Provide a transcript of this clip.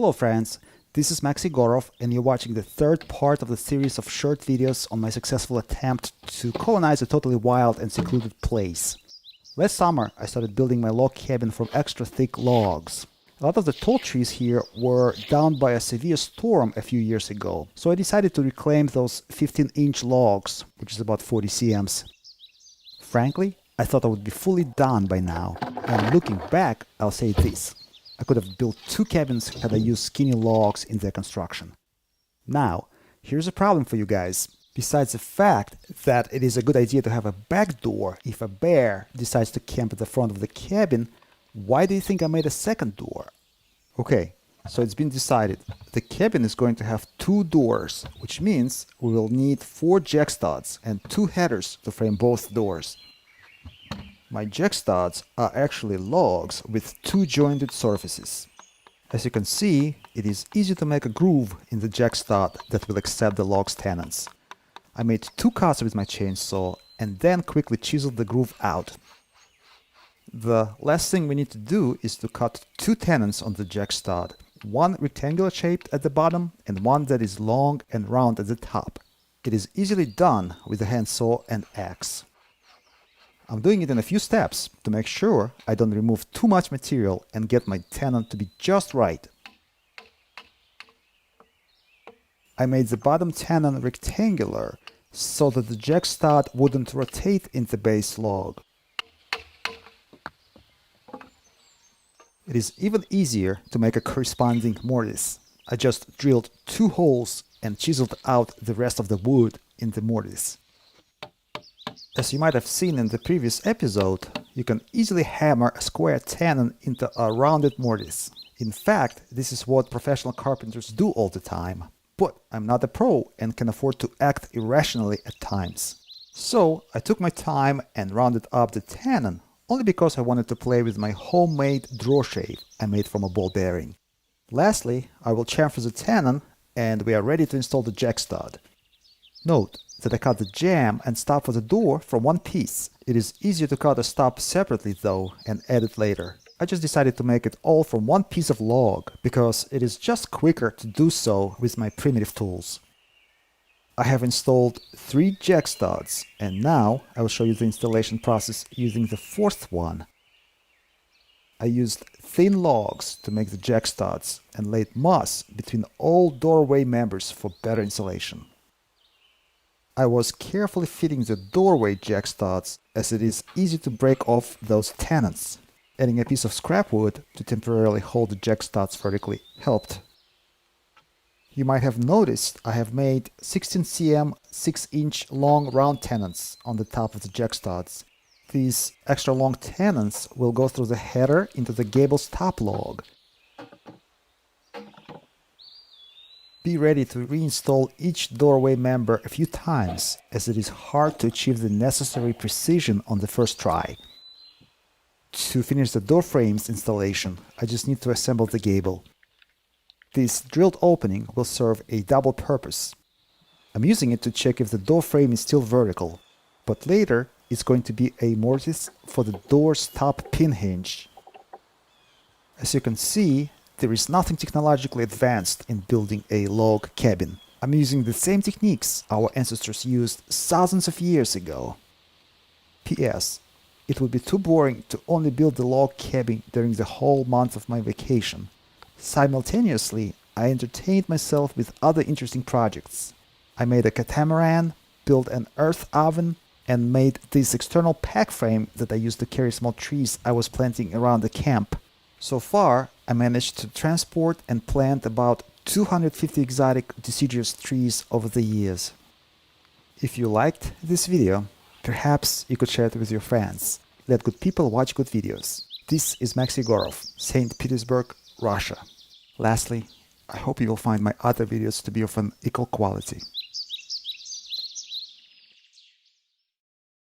Hello friends, this is Maxi Gorov and you're watching the third part of the series of short videos on my successful attempt to colonize a totally wild and secluded place. Last summer I started building my log cabin from extra thick logs. A lot of the tall trees here were downed by a severe storm a few years ago, so I decided to reclaim those 15-inch logs, which is about 40 cms. Frankly, I thought I would be fully done by now, and looking back, I'll say this. I could have built 2 cabins had I used skinny logs in their construction. Now, here's a problem for you guys. Besides the fact that it is a good idea to have a back door if a bear decides to camp at the front of the cabin, why do you think I made a second door? Okay, so it's been decided. The cabin is going to have 2 doors, which means we will need 4 jack studs and 2 headers to frame both doors. My jack studs are actually logs with 2 jointed surfaces. As you can see, it is easy to make a groove in the jack stud that will accept the log's tenons. I made 2 cuts with my chainsaw and then quickly chiseled the groove out. The last thing we need to do is to cut 2 tenons on the jack stud, one rectangular shaped at the bottom and one that is long and round at the top. It is easily done with a handsaw and axe. I'm doing it in a few steps to make sure I don't remove too much material and get my tenon to be just right. I made the bottom tenon rectangular so that the jack stud wouldn't rotate in the base log. It is even easier to make a corresponding mortise. I just drilled 2 holes and chiseled out the rest of the wood in the mortise. As you might have seen in the previous episode, you can easily hammer a square tenon into a rounded mortise. In fact, this is what professional carpenters do all the time. But I'm not a pro and can afford to act irrationally at times. So I took my time and rounded up the tenon, only because I wanted to play with my homemade draw shape I made from a ball bearing. Lastly, I will chamfer the tenon and we are ready to install the jack stud. Note that I cut the jamb and stop for the door from one piece. It is easier to cut a stop separately though and add it later. I just decided to make it all from one piece of log because it is just quicker to do so with my primitive tools. I have installed 3 jack studs and now I will show you the installation process using the 4th one. I used thin logs to make the jack studs and laid moss between all doorway members for better insulation. I was carefully fitting the doorway jack studs as it is easy to break off those tenons. Adding a piece of scrap wood to temporarily hold the jack studs vertically helped. You might have noticed I have made 16 cm 6-inch long round tenons on the top of the jack studs. These extra long tenons will go through the header into the gable's top log. Be ready to reinstall each doorway member a few times, as it is hard to achieve the necessary precision on the first try. To finish the door frames installation, I just need to assemble the gable. This drilled opening will serve a double purpose. I'm using it to check if the door frame is still vertical, but later it's going to be a mortise for the door's top pin hinge. As you can see, there is nothing technologically advanced in building a log cabin. I'm using the same techniques our ancestors used thousands of years ago. P.S. It would be too boring to only build the log cabin during the whole month of my vacation. Simultaneously, I entertained myself with other interesting projects. I made a catamaran, built an earth oven, and made this external pack frame that I used to carry small trees I was planting around the camp. So far, I managed to transport and plant about 250 exotic deciduous trees over the years. If you liked this video, perhaps you could share it with your friends. Let good people watch good videos. This is Maxi Gorov, St. Petersburg, Russia. Lastly, I hope you will find my other videos to be of an equal quality.